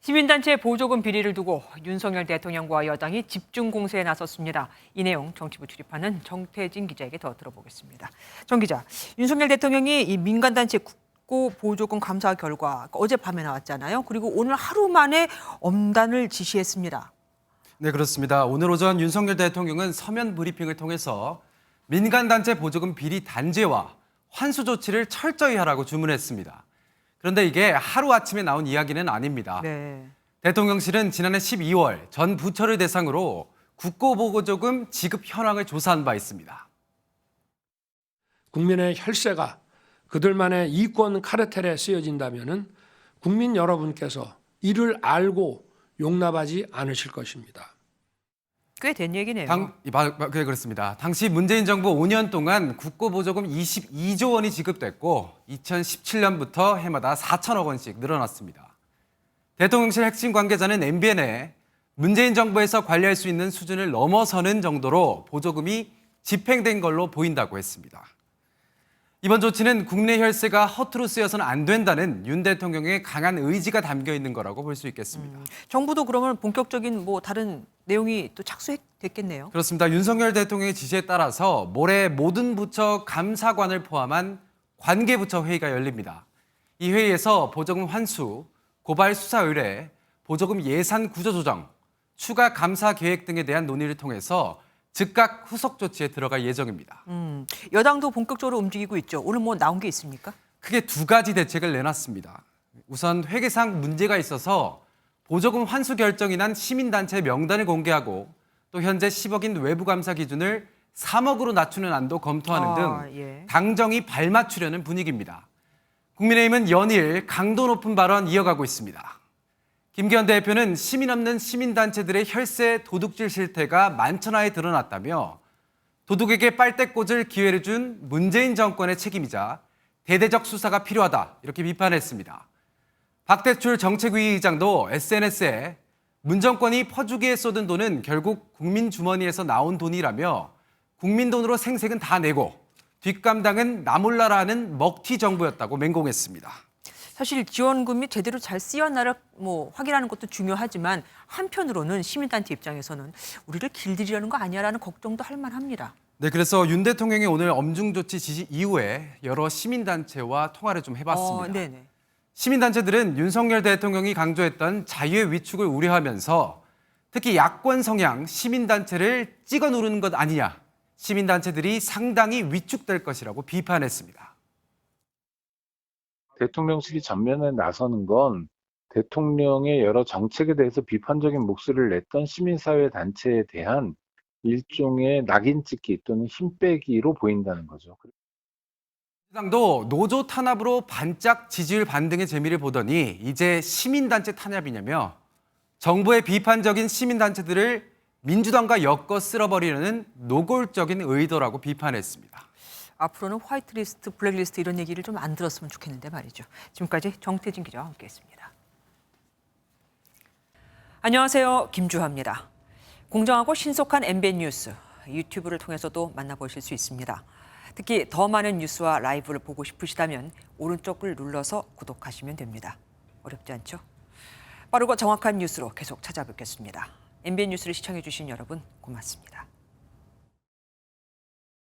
시민단체 보조금 비리를 두고 윤석열 대통령과 여당이 집중 공세에 나섰습니다. 이 내용 정치부 출입하는 정태진 기자에게 더 들어보겠습니다. 정 기자, 윤석열 대통령이 이 민간단체 국고 보조금 감사 결과 어젯밤에 나왔잖아요. 그리고 오늘 하루 만에 엄단을 지시했습니다. 네, 그렇습니다. 오늘 오전 윤석열 대통령은 서면 브리핑을 통해서 민간단체 보조금 비리 단죄와 환수 조치를 철저히 하라고 주문했습니다. 그런데 이게 하루아침에 나온 이야기는 아닙니다. 네. 대통령실은 지난해 12월 전 부처를 대상으로 국고보조금 지급 현황을 조사한 바 있습니다. 국민의 혈세가 그들만의 이권 카르텔에 쓰여진다면 국민 여러분께서 이를 알고 용납하지 않으실 것입니다. 꽤 된 얘기네요. 그렇습니다. 당시 문재인 정부 5년 동안 국고보조금 22조 원이 지급됐고 2017년부터 해마다 4천억 원씩 늘어났습니다. 대통령실 핵심 관계자는 MBN에 문재인 정부에서 관리할 수 있는 수준을 넘어서는 정도로 보조금이 집행된 걸로 보인다고 했습니다. 이번 조치는 국내 혈세가 허투루 쓰여서는 안 된다는 윤 대통령의 강한 의지가 담겨 있는 거라고 볼 수 있겠습니다. 정부도 그러면 본격적인 다른 내용이 또 착수됐겠네요. 그렇습니다. 윤석열 대통령의 지시에 따라서 모레 모든 부처 감사관을 포함한 관계부처 회의가 열립니다. 이 회의에서 보조금 환수, 고발 수사 의뢰, 보조금 예산 구조 조정, 추가 감사 계획 등에 대한 논의를 통해서 즉각 후속 조치에 들어갈 예정입니다. 여당도 본격적으로 움직이고 있죠. 오늘 나온 게 있습니까? 크게 두 가지 대책을 내놨습니다. 우선 회계상 문제가 있어서 보조금 환수 결정이 난 시민단체 명단을 공개하고 또 현재 10억인 외부 감사 기준을 3억으로 낮추는 안도 검토하는 등 당정이 발맞추려는 분위기입니다. 국민의힘은 연일 강도 높은 발언 이어가고 있습니다. 김기현 대표는 시민 없는 시민단체들의 혈세 도둑질 실태가 만천하에 드러났다며 도둑에게 빨대 꽂을 기회를 준 문재인 정권의 책임이자 대대적 수사가 필요하다 이렇게 비판했습니다. 박대출 정책위 의장도 SNS에 문 정권이 퍼주기에 쏟은 돈은 결국 국민 주머니에서 나온 돈이라며 국민 돈으로 생색은 다 내고 뒷감당은 나 몰라라는 먹튀 정부였다고 맹공했습니다. 사실 지원금이 제대로 잘 쓰였나를 확인하는 것도 중요하지만 한편으로는 시민단체 입장에서는 우리를 길들이려는 거 아니야라는 걱정도 할 만합니다. 네, 그래서 윤 대통령이 오늘 엄중 조치 지시 이후에 여러 시민단체와 통화를 좀 해봤습니다. 네네. 시민단체들은 윤석열 대통령이 강조했던 자유의 위축을 우려하면서 특히 야권 성향 시민단체를 찍어 누르는 것 아니냐, 시민단체들이 상당히 위축될 것이라고 비판했습니다. 대통령실이 전면에 나서는 건 대통령의 여러 정책에 대해서 비판적인 목소리를 냈던 시민사회 단체에 대한 일종의 낙인 찍기 또는 힘 빼기로 보인다는 거죠. 민주당도 노조 탄압으로 반짝 지지율 반등의 재미를 보더니 이제 시민단체 탄압이냐며 정부의 비판적인 시민단체들을 민주당과 엮어 쓸어버리려는 노골적인 의도라고 비판했습니다. 앞으로는 화이트리스트, 블랙리스트 이런 얘기를 좀 안 들었으면 좋겠는데 말이죠. 지금까지 정태진 기자와 함께했습니다. 안녕하세요. 김주하입니다. 공정하고 신속한 MBN 뉴스, 유튜브를 통해서도 만나보실 수 있습니다. 특히 더 많은 뉴스와 라이브를 보고 싶으시다면 오른쪽을 눌러서 구독하시면 됩니다. 어렵지 않죠? 빠르고 정확한 뉴스로 계속 찾아뵙겠습니다. MBN 뉴스를 시청해 주신 여러분 고맙습니다.